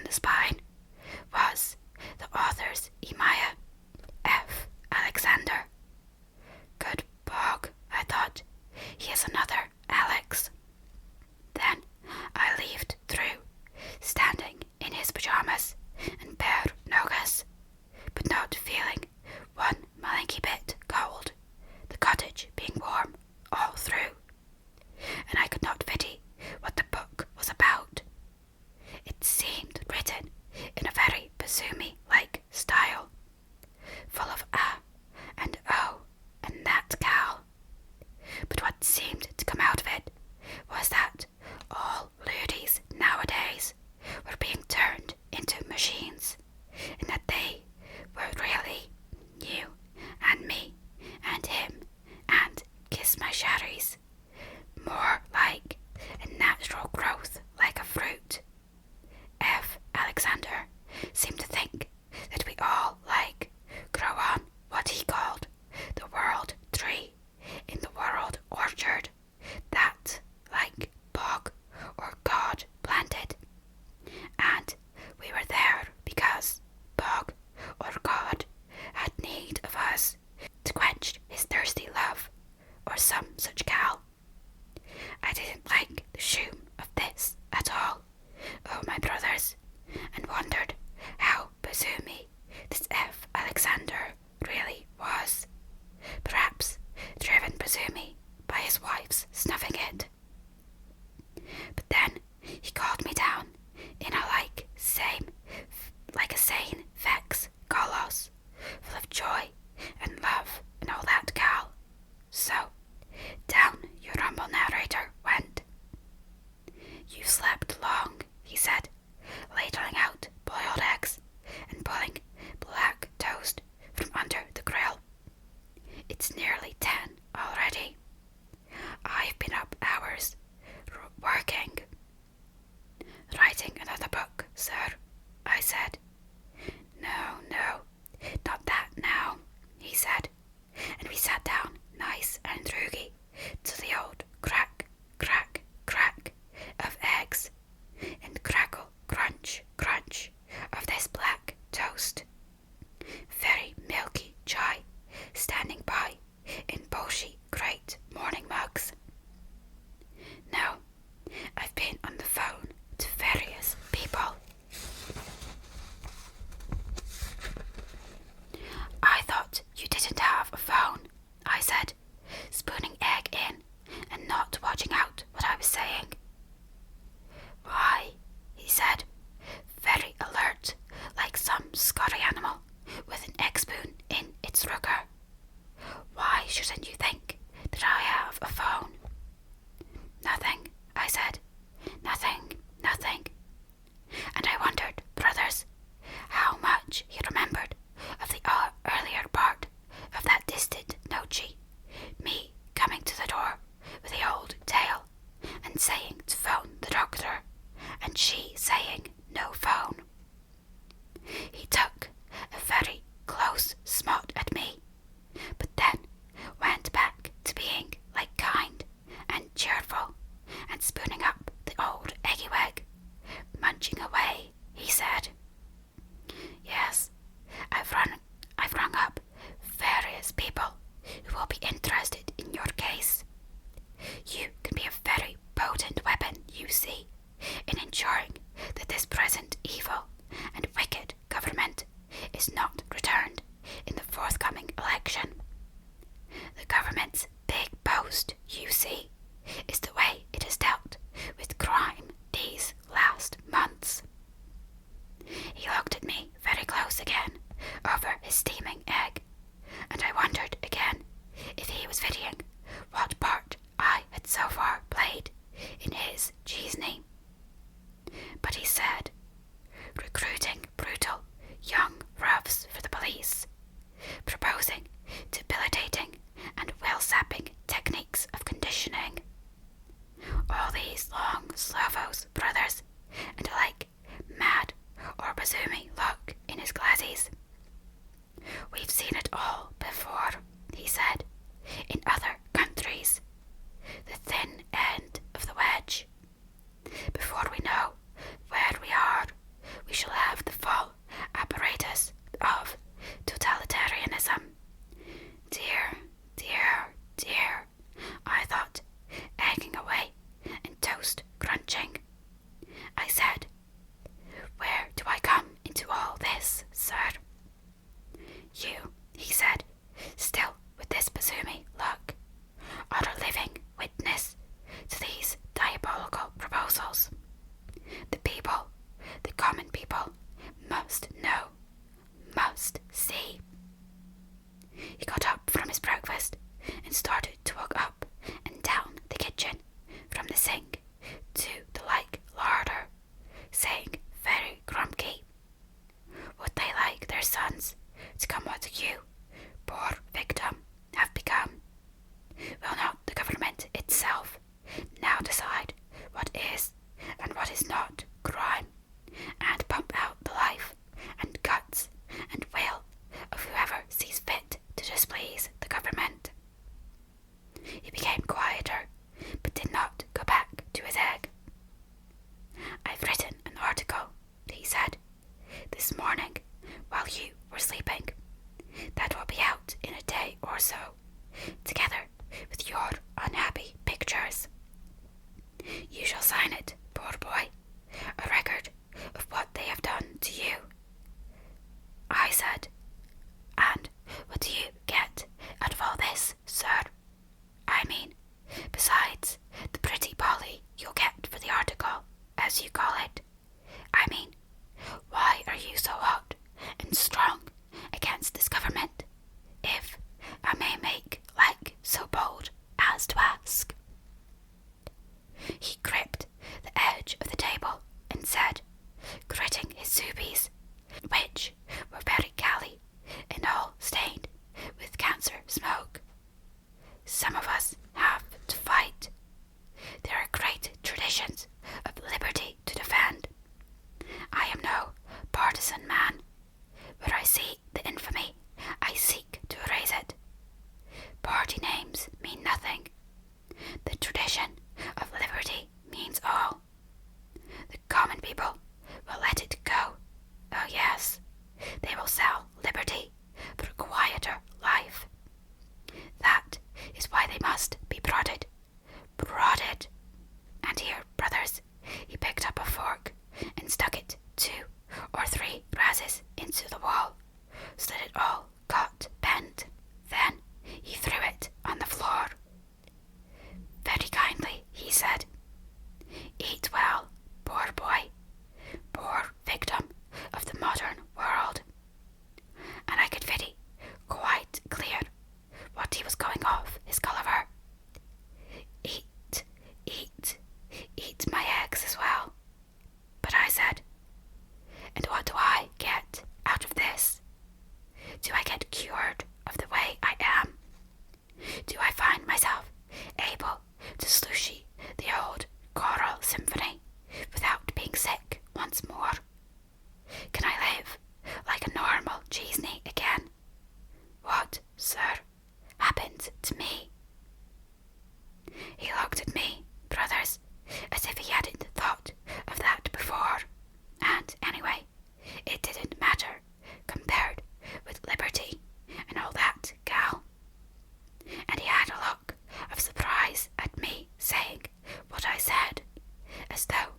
on the spine was the author's Emaya F. Alexander. Good bog, I thought. He is another Alex. Then I leafed through, standing in his pyjamas and bare nogas, but not feeling one malinky bit cold, the cottage being warm all through, and I could not pity what the book was about. It seemed written in a very Bazoomi-like style, full of and oh and that gal. But what seemed to come out of it was that all ladies nowadays were being turned into machines, and that they were really you and me and him and kiss my sherries, more like a natural growth like a fruit. F. Alexander seemed to think that we all grow on what he called the world tree in the world orchard, that bog or God planted, and we were there because bog or God had need of us to quench his thirsty love, or some such gal. I didn't like the shoom of this at all, oh my brothers, and wondered how Bazoomi this F. Alexander really was. Perhaps driven Bazoomi by his wife's snuffing it. But then he called me down in a sane vex kolos, full of joy and love and all that gal. So down your rumble narrator went. You slept long, he said, ladling out boiled eggs and pulling black toast from under the grill. It's nearly 10 already. I've been up hours, working. Writing another book, sir, I said. No, not that now, he said, and we sat down nice and droogy to the old crack, crack, crack of eggs, and crackle, crunch, crunch of this black toast. Very milky chai standing by in Bolshy great morning mugs. No, I've been on the phone to various people. I thought you didn't have a phone, I said, spooning egg in and not watching out what I was saying. Why, he said, very alert, like some Scotty animal with an egg spoon in its rooker. Why shouldn't you think that I have a phone? Nothing, I said. Nothing. And I wondered, brothers, how much he remembered of the earlier part of that distant noche, me coming to the door with the old tale and saying to phone the doctor, and she saying no phone. He took a very close smot at me, but then went back to being kind and cheerful and spooning up the old eggy wag, munching away, he said. Yes, I've rung up various people who will be interested in your case. You can be a very potent weapon, you see, in ensuring that this present evil and wicked government is not returned in the forthcoming election. The government's big boast, you see, is the way it has dealt with crime these last months. He looked at me very close again over his steaming egg, and I wondered again if he was pitying what part I had so far played in his cheesney. But he said, recruiting brutal young roughs for the police, proposing debilitating and well-sapping techniques of conditioning. All these long Slavos brothers, and mad or Bazoomi look in his glasses. We've seen it all before, he said, in other countries. The thin end of the wedge. Before we know where we are, we Subies, which were very galley and all stained with cancer smoke. Some of us have to fight. There are great traditions of liberty to defend. I am no partisan man. Where I see the infamy, I seek to erase it. Party names mean nothing. The tradition of liberty means all. The common people will let it go. Oh yes, they will sell liberty for a quieter life. That is why they must be prodded. Prodded. And here, brothers, he picked up a fork and stuck it 2 or 3 razes into the wall, so that it all got bent. Then he threw it on the floor. Very kindly, he said, "Eat well, poor boy, poor victim of the modern world." And I could very quite clear what he was going off his Gulliver. Eat, eat, eat my eggs as well. But I said, "And what do I get out of this? Do I get cured of the way I am? Do I find myself able to slushy the old choral symphony without being sick once more? Can I live like a normal Cheesney again? What, sir, happened to me?" He looked at me, brothers, as if he hadn't thought of that before. And anyway, it didn't matter compared with liberty and all that gal. And he had a look of surprise at me saying what I said, as though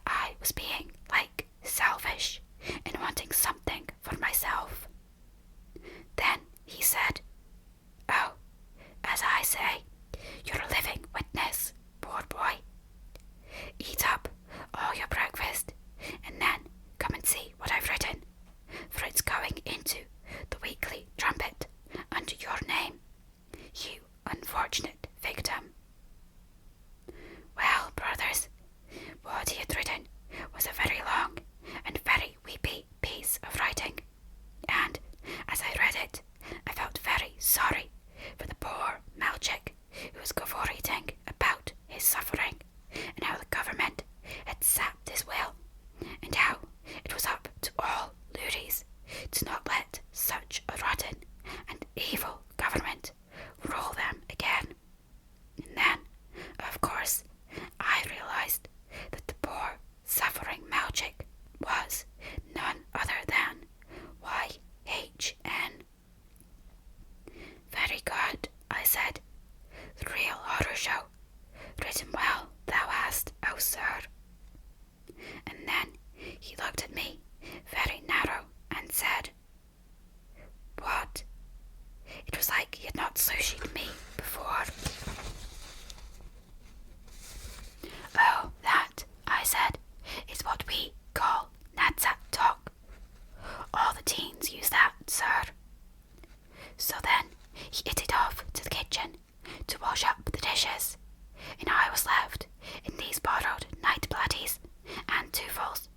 I was being like selfish and wanting something for myself. Then he said, "Oh, as I say, you're a living witness, poor boy. Eat up all your breakfast and then come and see what I've written, for it's going into the weekly trumpet under your name, you unfortunate victim." Well, brothers, what he had written was a very long and very weepy piece of writing, and as I read it, I felt very sorry for the poor Malchik who was cavorting about his suffering, and how the government had sapped his will, and how it was up to all Luries to not let such a rotten and evil government rule them again. And then, of course, I realized that the poor suffering Malchik was none other than YHN. "Very good," I said. "The real horror show. Written well, thou hast, oh sir." And then he looked at me very narrow and said, "What?" It was like he had not sushied me before. "Oh, that," I said, "is what we call Nadsat talk. All the teens use that, sir." So then he itted off to the kitchen to wash up the dishes, and I was left in these borrowed night bloodies and twofuls,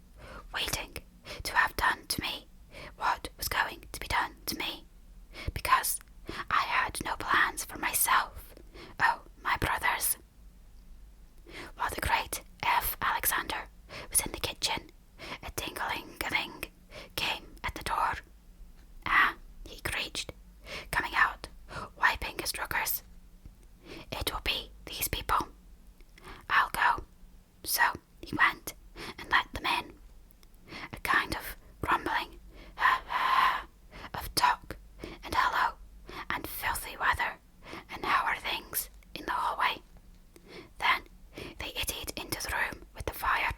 waiting to have done to me what was going to be done to me, because I had no plans for myself, oh, my brothers. While the great F. Alexander was in the kitchen, a ding-a-ling-a-ling came at the door. "Ah," he screeched, coming out, wiping his ruckers. "It will be these people. I'll go." So he went and let them in. A kind of rumbling ha-ha of talk and hello and filthy weather and how are things in the hallway. Then they ittied into the room with the fire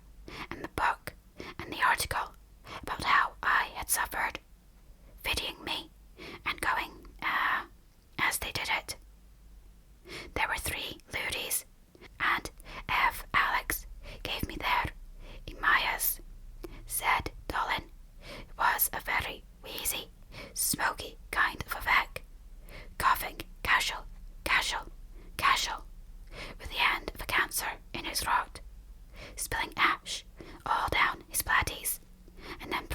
and the book and the article about how I had suffered, pitying me and going as they did it. There were 3 Luries, and F. Alex gave me their Emayas. Said Dolan was a very wheezy, smoky kind of a vec, coughing casual, casual, casual, with the end of a cancer in his throat, spilling ash all down his platties, and then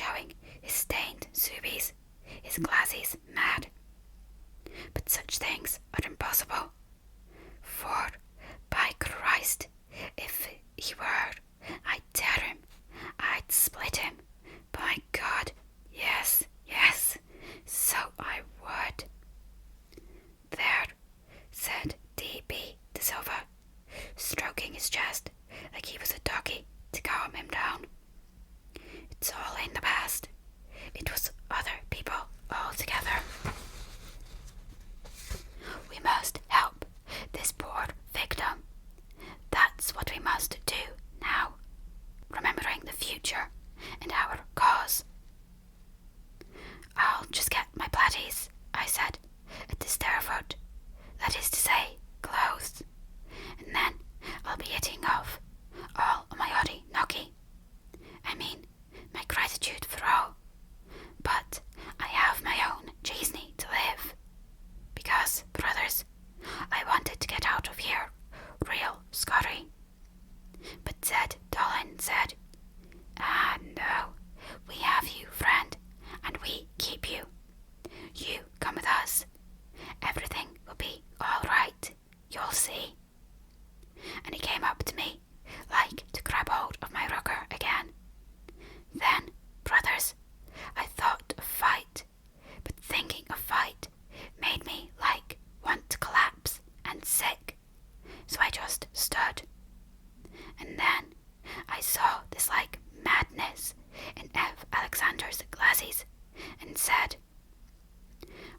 showing his stained subies, his glasses mad. But such things are impossible, for, by Christ, if he were, I'd tear him, I'd split him, by God, yes, yes, so I would. There, said D.B. De Silva, stroking his chest like he was a doggy to calm him down. It's all in the past. It was other people altogether. We must help this poor victim. That's what we must do now, remembering the future and our cause. I'll just get my platties, I said, at the stairfoot, that is to say, clothes, and then I'll be eating off all of my oddy knocky. I mean, my gratitude for all, but I have my own Jeesney to live, because, brothers, I wanted to get out of here real scotty. But Zed Dolan said, "Ah, no, we have you, friend, and we keep you. You come with us. Everything will be all right, you'll see." And he came up to me, like to grab hold of my rucker again. Then, brothers, I thought of fight, but thinking of fight made me like want to collapse and sick, so I just stood. And then I saw this like madness in F. Alexander's glasses, and said,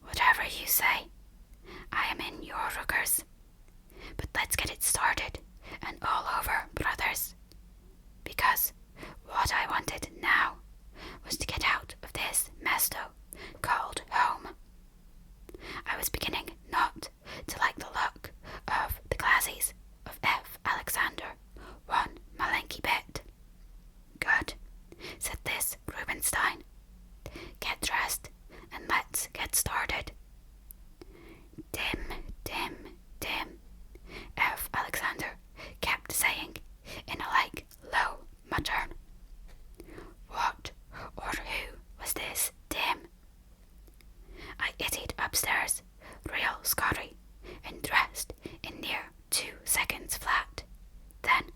"Whatever you say, I am in your ruckers. But let's get it started and all over, brothers, because what I wanted now was to get out of this mesto called home." I was beginning not to like the look of the glasses of F. Alexander one malenky bit. "Good," said this Rubinstein. "Get dressed and let's get started." Dim, dim, dim, F. Alexander kept saying in a like low mutter. What or who was this dim? I itted upstairs, real scotty, and dressed in near 2 seconds flat. Then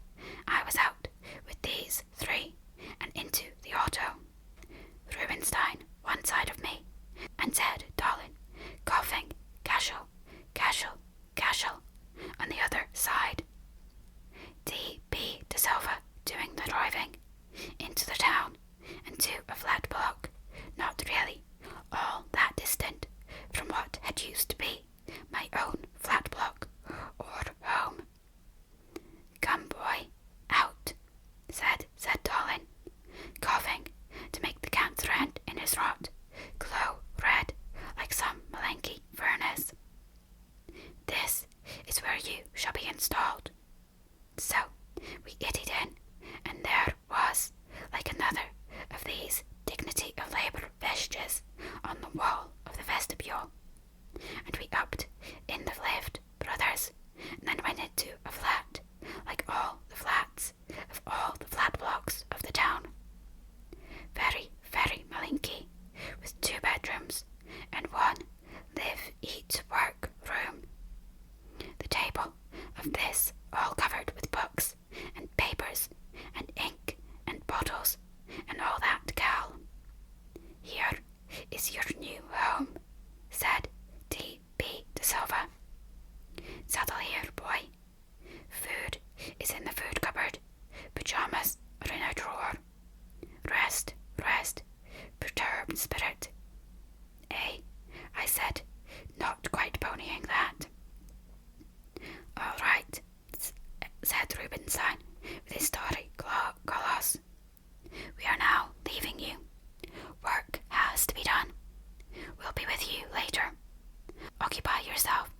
I was out with these three and into the auto. Rubinstein one side of me, and Zed Dolan coughing casual, casual, casual on the other side. D.B. De Silva doing the driving into the town and to a flat block, not really all that distant from what had used to be my own flat block or home. "Come, boy, out," said Dolan, coughing to make the cancer end in his rot glow red like some malenky furnace. "This is where you shall be installed." So we itted in, and there was, like another of these dignity of labour vestiges on the wall of the vestibule, and we upped in the lift, brothers, and then went into a flat, like all the flats of all the flat blocks of the town. Very, very malinky, with 2 bedrooms and 1 live-eat-work room. The table of this all covered with books and papers and ink and bottles and all that gal. "Here is your new home," said D.B. De Silva. "Settle here, boy. Food is in the food cupboard. Pyjamas are in a drawer. Rest, rest, perturbed spirit." "Eh?" I said, not quite ponying that. "All right," said Rubinstein with his starry gloss. "We are now leaving you. Work has to be done. We'll be with you later. Occupy yourself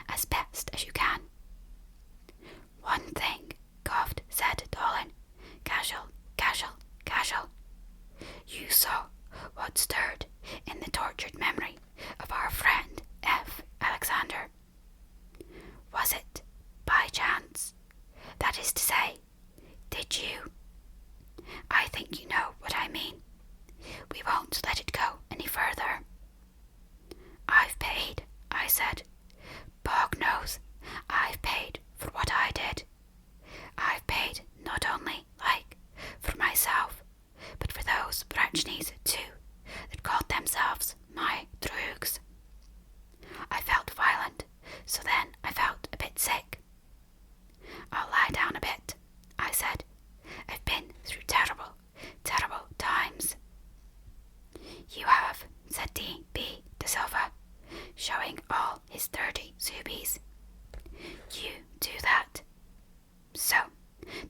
as best as you can." "One thing," coughed Zed Dolan, casual, casual, casual. "You saw what stirred in the tortured memory of our friend F. Alexander. Was it by chance? That is to say, did you? I think you know what I mean. We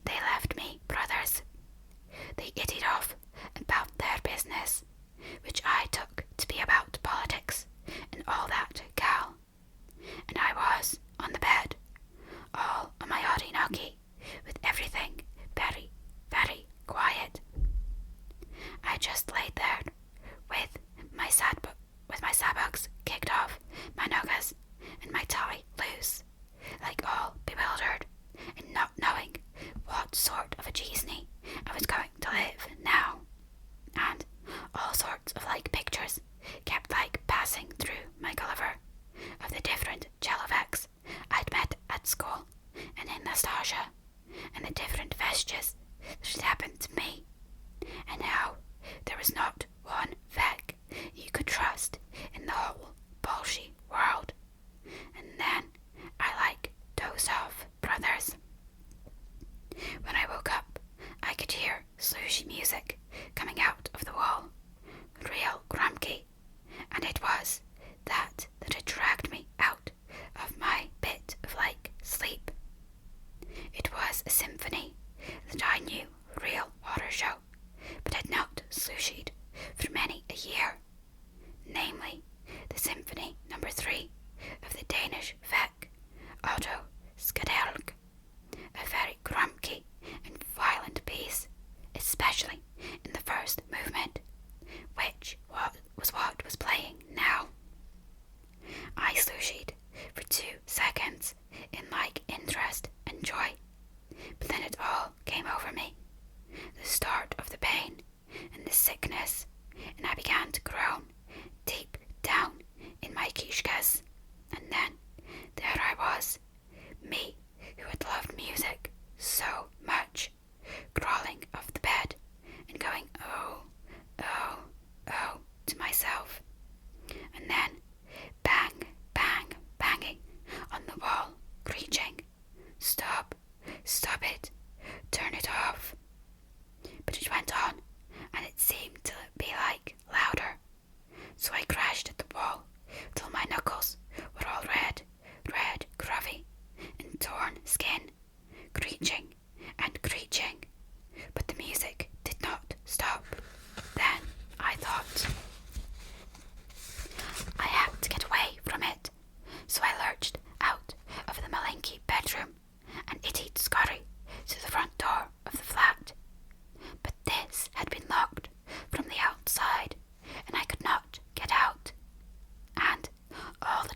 they left me, brothers. They iddied off about their business, which I took to be about politics and all that gal. And I was on the bed, all on my oddie knocky, with everything very, very quiet. I just laid there with my sabots kicked off, my nuggas and my tie loose, like all bewildered and not knowing what sort of a jeesney I was going to live now. And all sorts of pictures kept passing through my Gulliver of the different Jelloveks I'd met at school and in Nastasia, and the different vestiges that had happened to me, and how there was not one Vek you could trust in the whole bullshit world. And then I dozed off, brothers. When I woke up, I could hear slushy music coming out of the wall, real grumpy, and it was that had dragged me out of my bit of sleep. It was a symphony that I knew real horror show, but had not slushied for many a year, namely the Symphony No. 3 of the Danish Vek Otto Skadelg, a very grumpy and violent piece, especially in the first movement, which was what was playing now. I slushied for 2 seconds in interest and joy, but then it all came over me, the start of the pain and the sickness, and I began to groan deep down in my kishkas, and then there I was, me who had loved music so much, crawling off the bed and going oh, oh, oh to myself, and then bang, bang, banging on the wall, screeching, stop, stop it, turn it off. But it went on, and it seemed to be louder, so I crashed at the wall till my knuckles were all red, grubby, and torn skin, screeching and screeching, but the music did not stop. Then I thought I had to get away from it, so I lurched out of the Malinky bedroom and ittied Scotty to the front door of the flat. But this had been locked from the outside, and I could not get out. And all the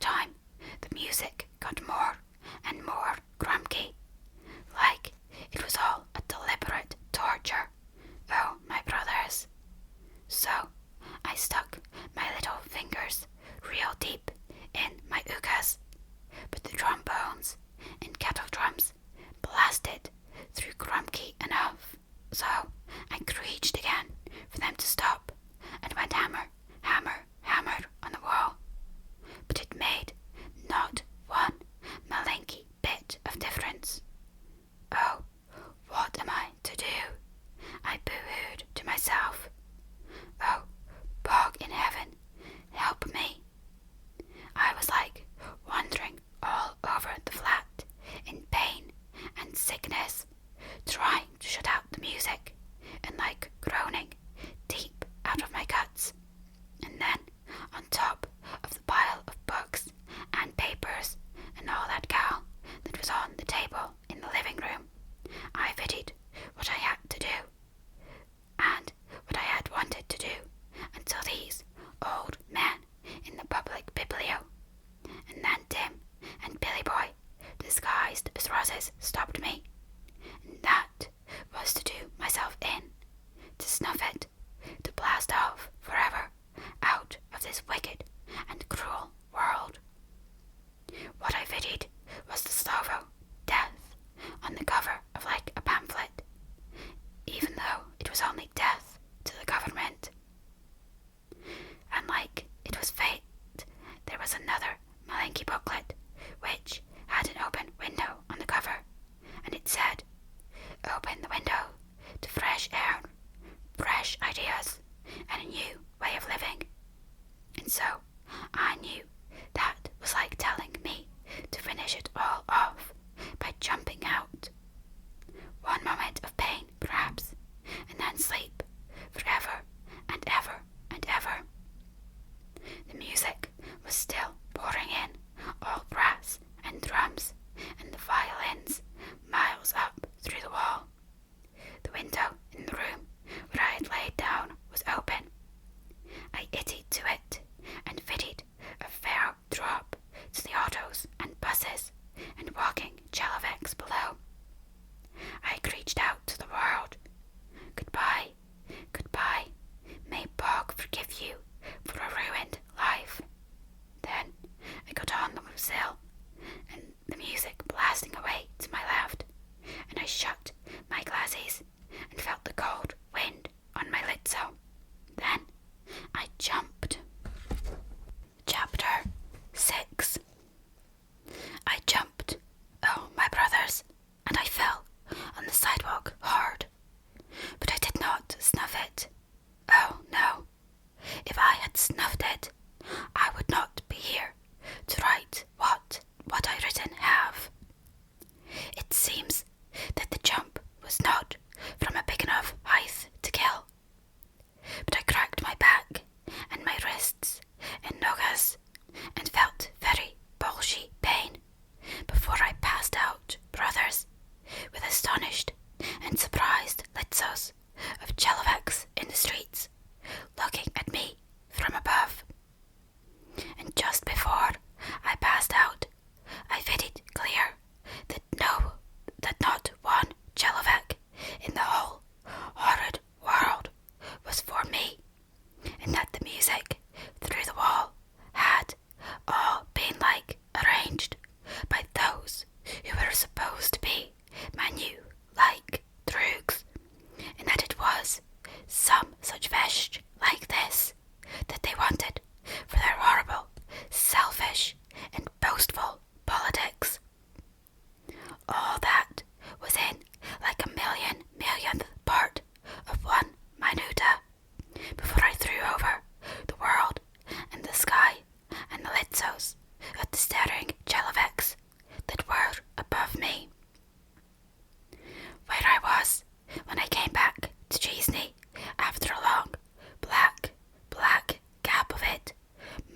litzos of Chelovex in the streets, looking at me from above. And just before I passed out, I fitted clear that not one Chelovec in the whole horrid world was for me, and that the music through the wall had all been like arranged by those who were supposed to be my new like droogs, and that it was some such vesh like this that they wanted for their horrible, selfish, and boastful politics. All that was in like a millionth part of one minuta before I threw over the world and the sky and the litzos at the staring Chelovecs that were above me. Where I was when I came back to Cheesney after a long, black gap of it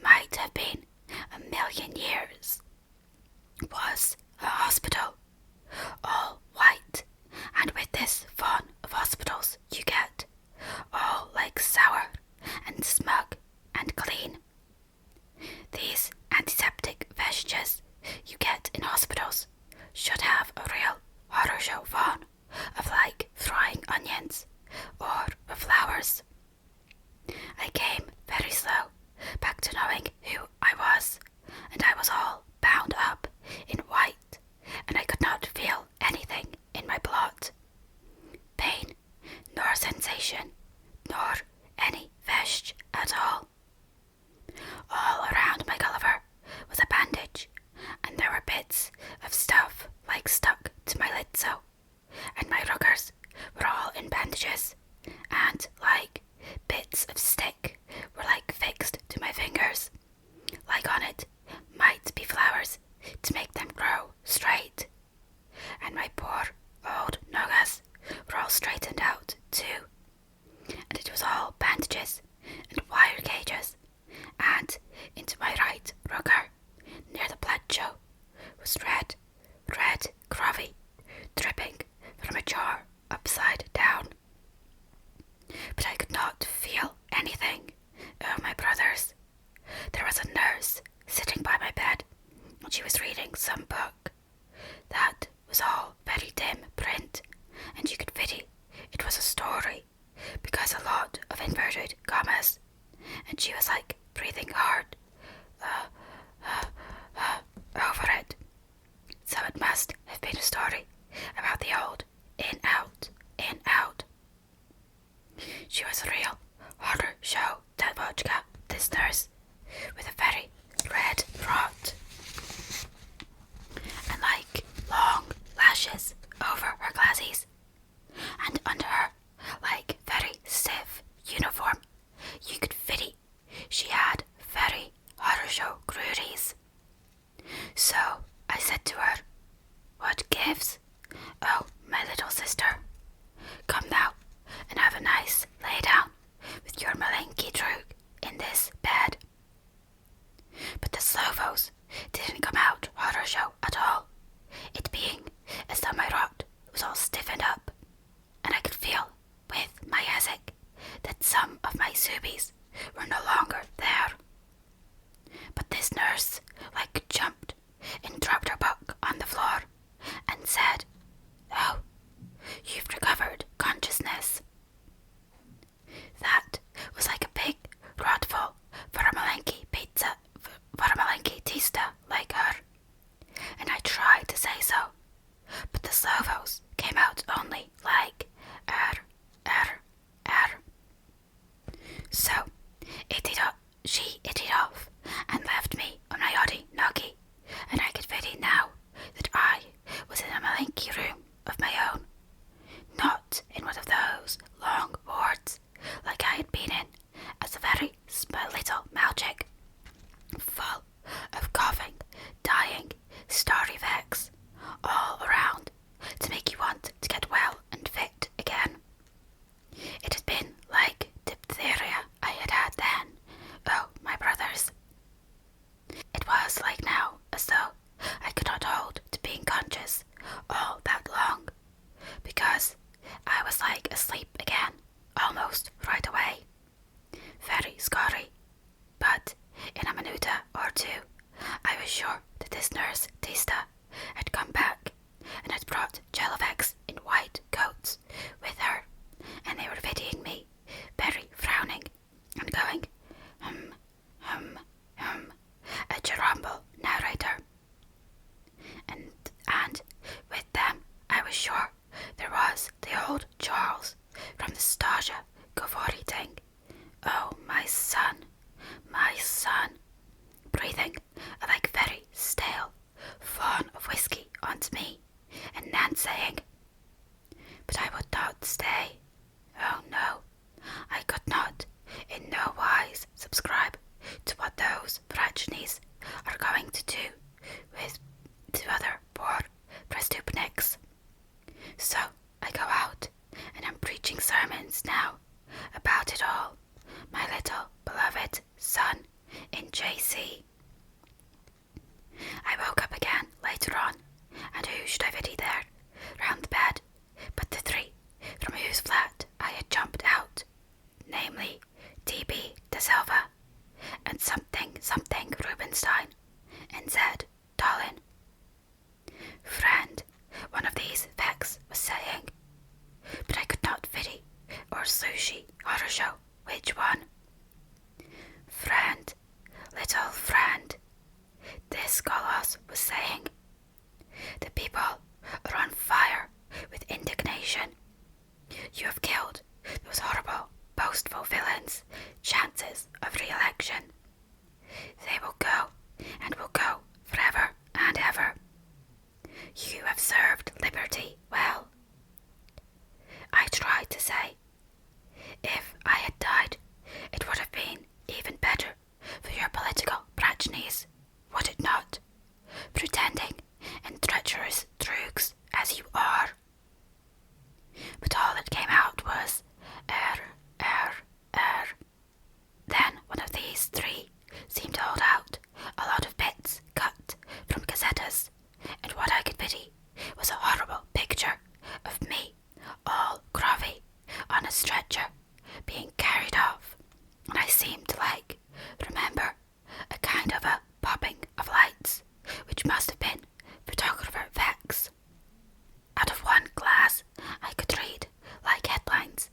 might have been 1,000,000 years, was a hospital, all white, and with this fun of hospitals you get, all like sour and smug and clean. These antiseptic vestiges you get in hospitals should have a real horror show fun of like frying onions or of flowers. I came very slow back to knowing who I was, and I was all bound up in white, and I could not feel anything in my blood. Pain, nor sensation, nor any vest at all. All around my Gulliver was a bandage, and there were bits of stuff like stuck to my litzo, and my ruggers were all in bandages, and like bits of stick were like fixed to my fingers, like on it might be flowers to make them grow straight, and my poor old nogas were all straightened out too, and it was all bandages and wire cages, and into my right rugger near the plateau was red gravy dripping from a jar upside down. But I could not feel anything. Oh, my brothers. There was a nurse sitting by my bed, and she was reading some book. That was all very dim print, and you could pity it was a story, because a lot of inverted commas, and she was like breathing hard over it. So it must have been a story about the old in-out. She was a real horror show vodka, this nurse, with a very red rot, and like long lashes over her glasses, and under her like very stiff uniform you could pity she had very horror show grooties. So I said to her, "What gives? Oh, my little sister, come now and have a nice lay down with your malinky droog in this bed." But the Slovos didn't come out horror show at all, it being as though my rot was all stiffened up, and I could feel with my Ezek that some of my Zubies were no longer there. But this nurse like jumped and dropped her book on the floor and said, "Oh, you've recovered consciousness." That was like a big rodful for a Malenki pizza, for a Malenki tista like her, and I tried to say so, but the Slovos came out only like er. So tried to say. If I had died, it would have been even better for your political progenies, would it not? Pretending and treacherous droogs as you are. But all that came out was er, er, er. Then one of these three seemed to hold out a lot of bits cut from cassettas, and what I could pity was a horrible picture of me, all groggy, on a stretcher, being carried off, and I seemed to remember a kind of a popping of lights, which must have been photographer Vex. Out of one glass I could read headlines,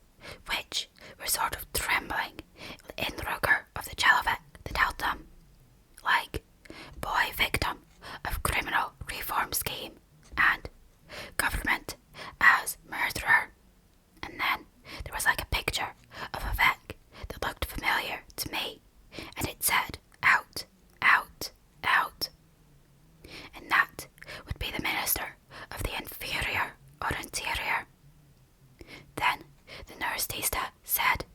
which were sort of trembling in the rugger of the Jelovec that held them, like boy victim of criminal reform scheme and government as murderer. And then there was a picture of a Vec that looked familiar to me, and it said out, out, out. And that would be the minister of the inferior or interior. Then the nurse-tista said,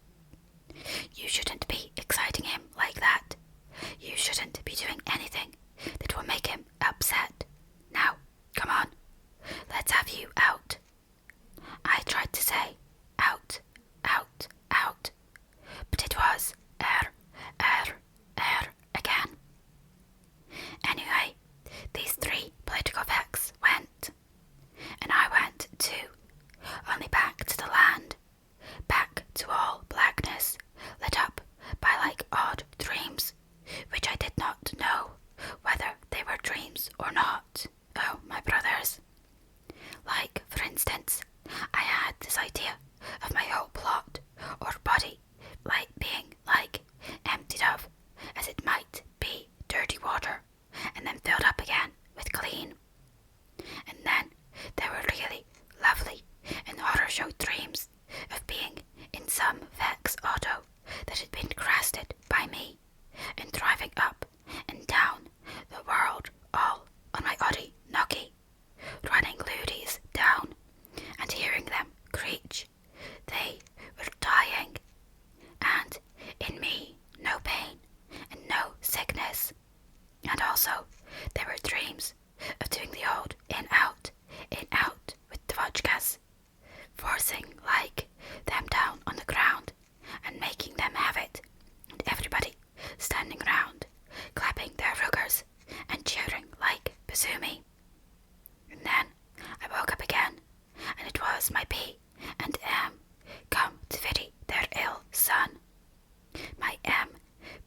"You shouldn't be exciting him like that. You shouldn't be doing anything that will make him upset. Now, come on, let's have you out." I tried to say out, out, out, but it was again. Anyway, these three political Vecs went, and I went too, only back to the land, back to all blackness, lit up by odd dreams, which I did not know whether they were dreams or not. Oh, my brothers. For instance, I had this idea of my whole plot or body being emptied of, as it might be, dirty water, and then filled up again with clean. And then there were really lovely and horror show dreams of being in some Vex auto that had been crasted by me, and driving up and down the world all on my Audi Noki, running loodies down and hearing them screech. They were dying, and in me no pain and no sickness. And also there were dreams of doing the old in out with the vodkas, forcing them down on the ground and making them have it, and everybody standing round, clapping their ruggers and cheering like Bazoomi. And then I woke up again, and it was my P and M come to pity their ill son. My M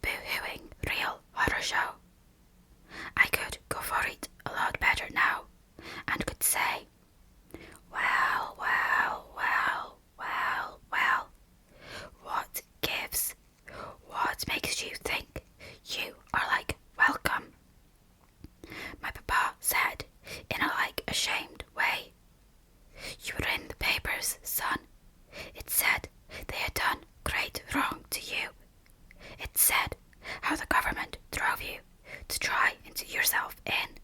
boo-hooing real horror show. I could go for it a lot better now, and could say, well, well, well, well, well, what gives? What makes you think you are welcome? My papa said in a ashamed way, "You were in the papers, son. It said they had done great wrong to you. It said how the government drove you to try and do yourself in.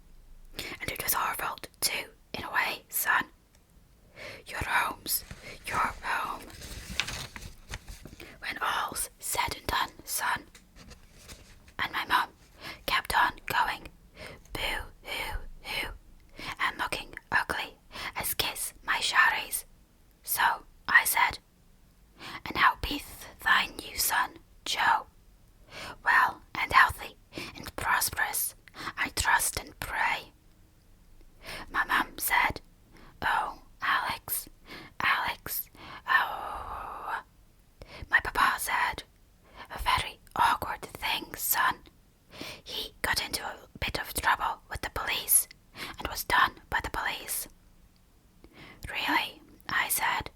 And it was our fault too, in a way, son. Your home. When all's said and done, son." And my mum kept on going, boo-hoo-hoo, and looking ugly as kiss my sharies. So I said, "And how be'th thy new son, Joe?" "Well and healthy and prosperous, I trust and pray." My mum said, "Oh, Alex, oh." My papa said, "A very awkward thing, son. He got into a bit of trouble with the police and was done by the police." "Really?" I said.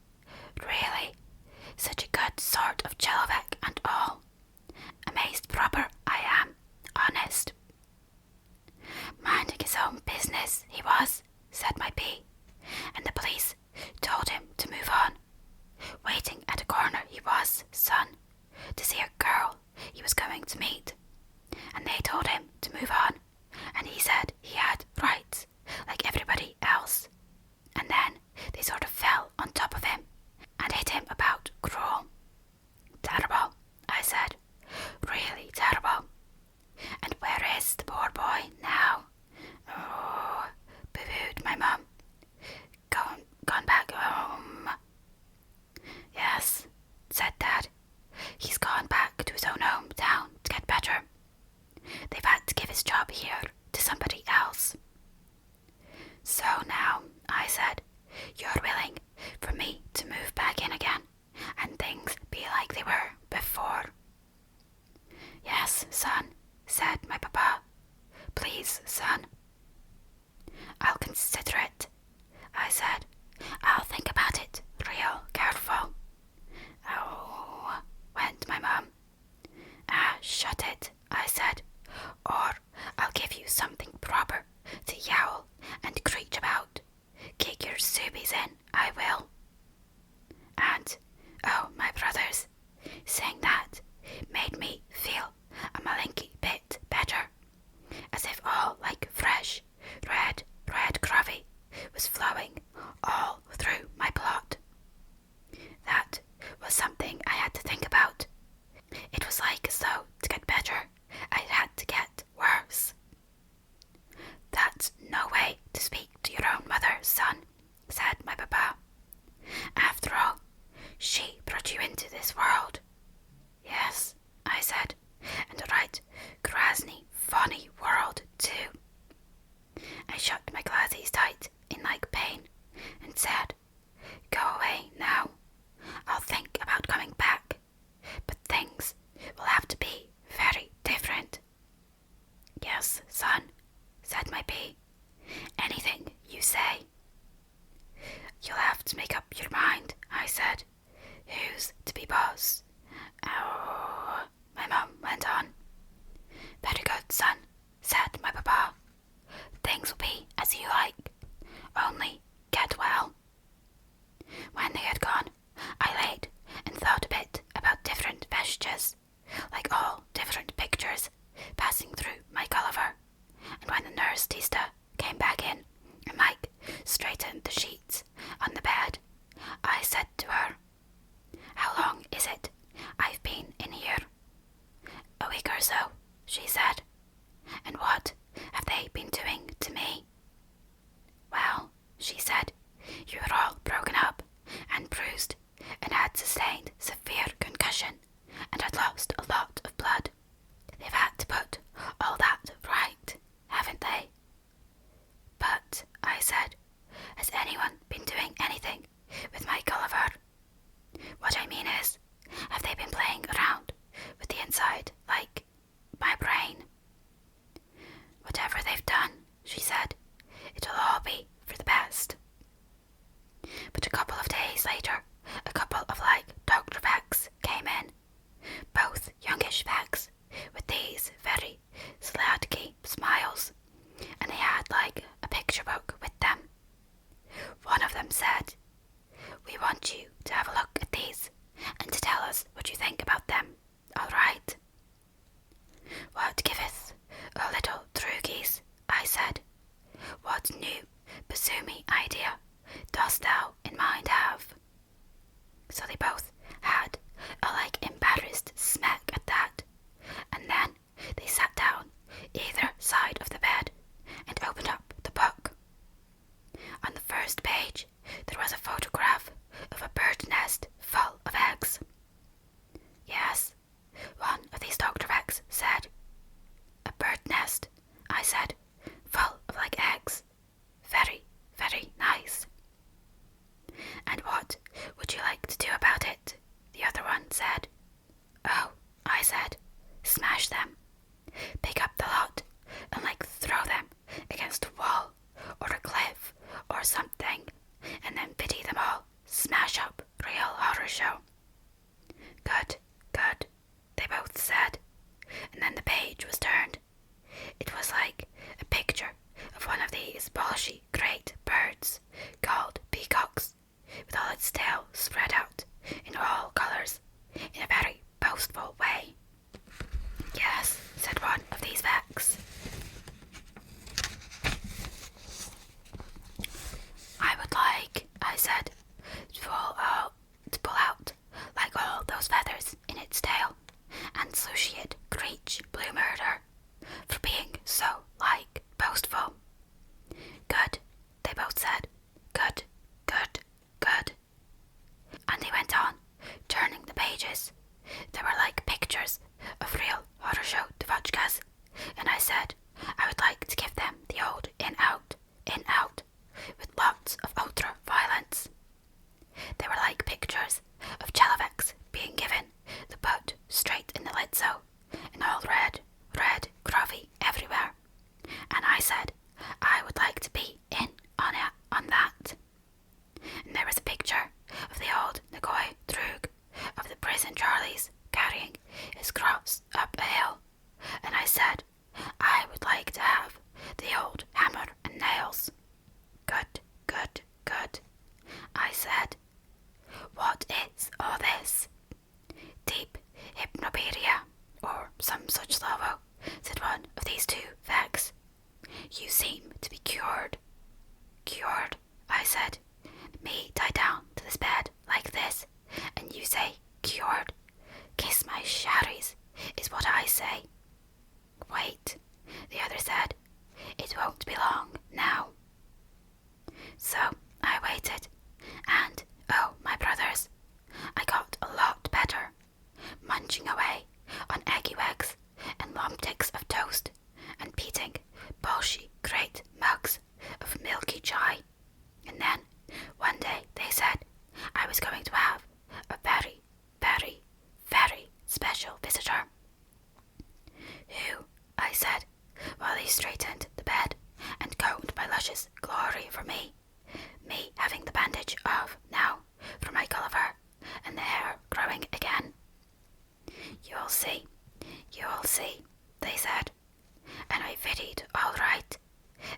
have a look at these and to tell us what you think about them, all right? What giveth, O little droogies, I said, what new basoomy idea dost thou in mind have? So they both had a embarrassed smack at that, and then they sat down either side of the bed and opened up the book. On the first page there was a photograph of a bird nest full of eggs. Yes, one of these Dr. X said. A bird nest, I said, full of eggs. Very, very nice. And what would you like to do about it? The other one said. Oh, I said, smash them. Pick up the lot and throw them against a wall or a cliff or something, and then pity them all smash up real horror show. Good, good, they both said, and then the page was turned. It was like a picture of one of these polishy great birds called peacocks, with all its tail spread out in all colours, in a very boastful way. Yes, said one of these Vex. I would like, I said, to pull out all those feathers in its tail, and sushi it Creech Blue Murder for being so boastful. Good, they both said. Good, good, good. And they went on, turning the pages. There were pictures of real horror show dvotchkas, and I said I would like to give them the old in-out, with lots of ultra-violence. They were pictures of Chelovex being given the butt straight in the lidso, and all red, grovy everywhere. And I said I would like to be in on that. And there was a picture of the old Nagoy Droog of the prison Charlies carrying his cross up a hill, and I said I would like to have the old hammer and nails. Good, good, good, I said. What is all this? Deep hypnopedia, or some such slovo, said one of these two Vex. You seem to be cured. Cured, I said. Me tie down to this bed like this, and you say cured. Kiss my sharries, is what I say. Wait, the other said. It won't be long now. So I waited, and oh, my brothers, I got a lot better, munching away on eggy eggs and lumpticks of toast, and beating bolshy great mugs of milky chai. And then one day they said I was going to have a very, very, very special visitor. Who? I said, while he straightened the bed and combed my luscious glory for me having the bandage off now for my Gulliver, and the hair growing again. You'll see, they said, and I viddied all right.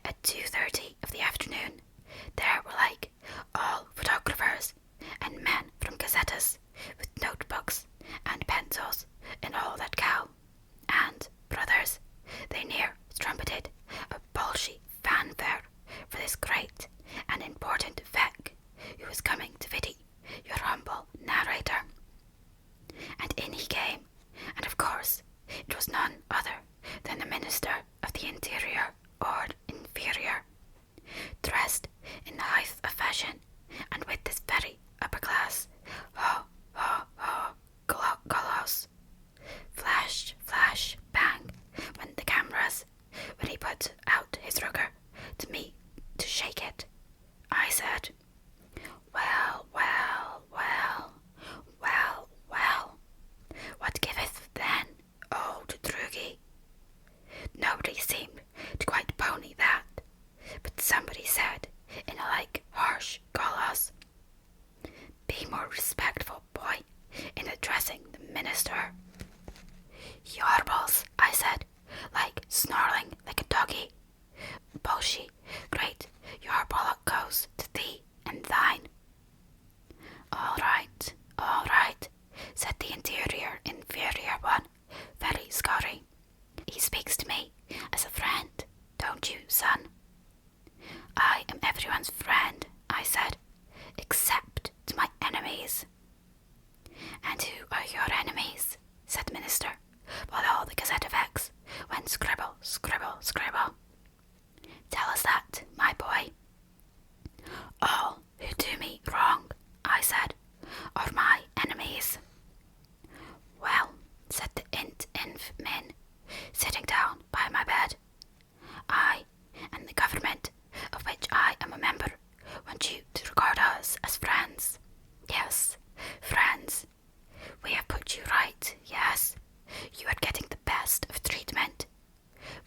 At 2:30 of the afternoon, there were all photographers and men from gazettas with notebooks and pencils and all that cow. And, brothers, they near trumpeted a bolshy fanfare for this great and important Vec who was coming to viddy your humble narrator. And in he came, and of course it was none other than the Minister of the Interior, or Inferior, dressed in the height of fashion, and with this very upper class, gloss, flash, flash, bang, went the cameras, when he put out his rugger to me to shake it. I said, well, what giveth then, old droogie? Nobody seemed to quite pony that, but somebody said in a harsh gallows, be more respectful, boy, in addressing the minister. Yorbles, I said, snarling like a doggy. Bolshy, great, your bollock goes to thee and thine. All right, enemies. And who are your enemies? Said the minister, while all the Gazette effects went scribble, scribble, scribble. Tell us that, my boy. All who do me wrong, I said, are my enemies. Well, said the inf min, sitting down by my bed, I and the government, of which I am a member, want you to regard us as friends. Yes, friends. We have put you right, yes. You are getting the best of treatment.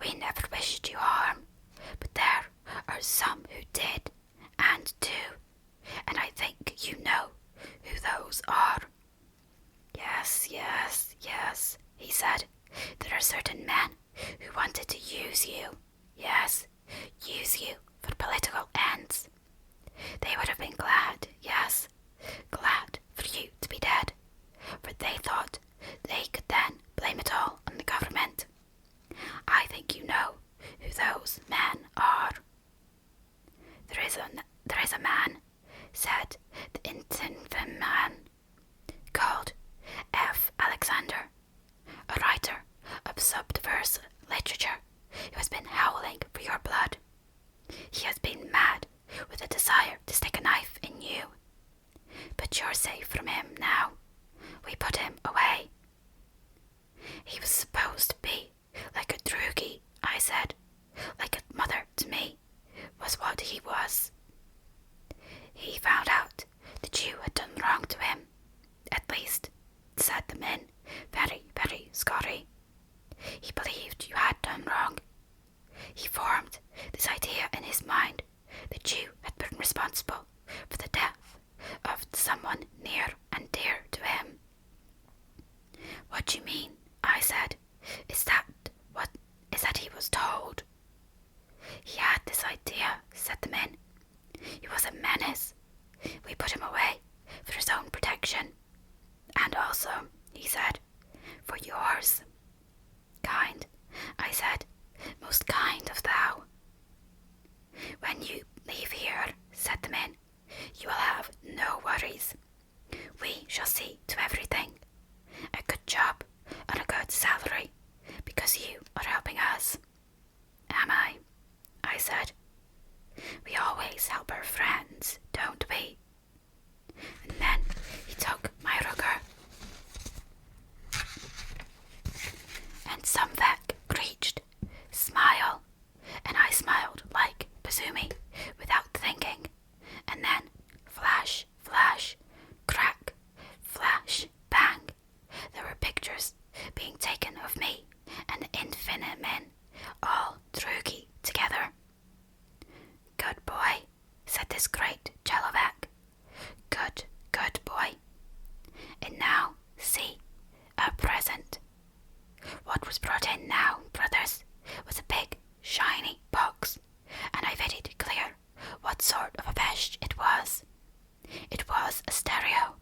We never wished you harm, but there are some who did and do, and I think you know who those are. Yes, yes, yes, he said. There are certain men who wanted to use you. Yes, use you for political ends. They would have been glad, yes, glad for you to be dead, for they thought they could then blame it all on the government. I think you know who those men are. There is a man, said the infant man, called F. Alexander, a writer of subverse literature who has been howling for your blood. He has been mad with a desire to stick a knife in you. But you're safe from him now. We put him away. He was supposed to be like a droogie, I said. Like a mother to me was what he was. He found out that you had done wrong to him. At least, said the men, very, very Scotty. He believed you had done wrong. He formed this idea in his mind that you had been responsible for the death of someone near and dear to him. What do you mean? I said. Is that he was told? He had this idea, said the men. He was a menace. We put him away for his own protection. And also, he said, for yours. Kind, I said, most kind of thou. When you leave here, said the men, you will have no worries. We shall see to everything. A good job and a good salary, because you are helping us. Am I? I said. We always help our friends, don't we? And then he took my rugger. And Samvek screeched, smile, and I smiled like Bazumi, without thinking, and then flash, flash, crack, flash, bang. There were pictures being taken of me and the infinite men, all droogie together. Good boy, said this great Jelovek. Good, good boy. And now, see, a present. What was brought in now, brothers, was a big, shiny box, and I made it clear what sort of a fish it was. It was a stereo,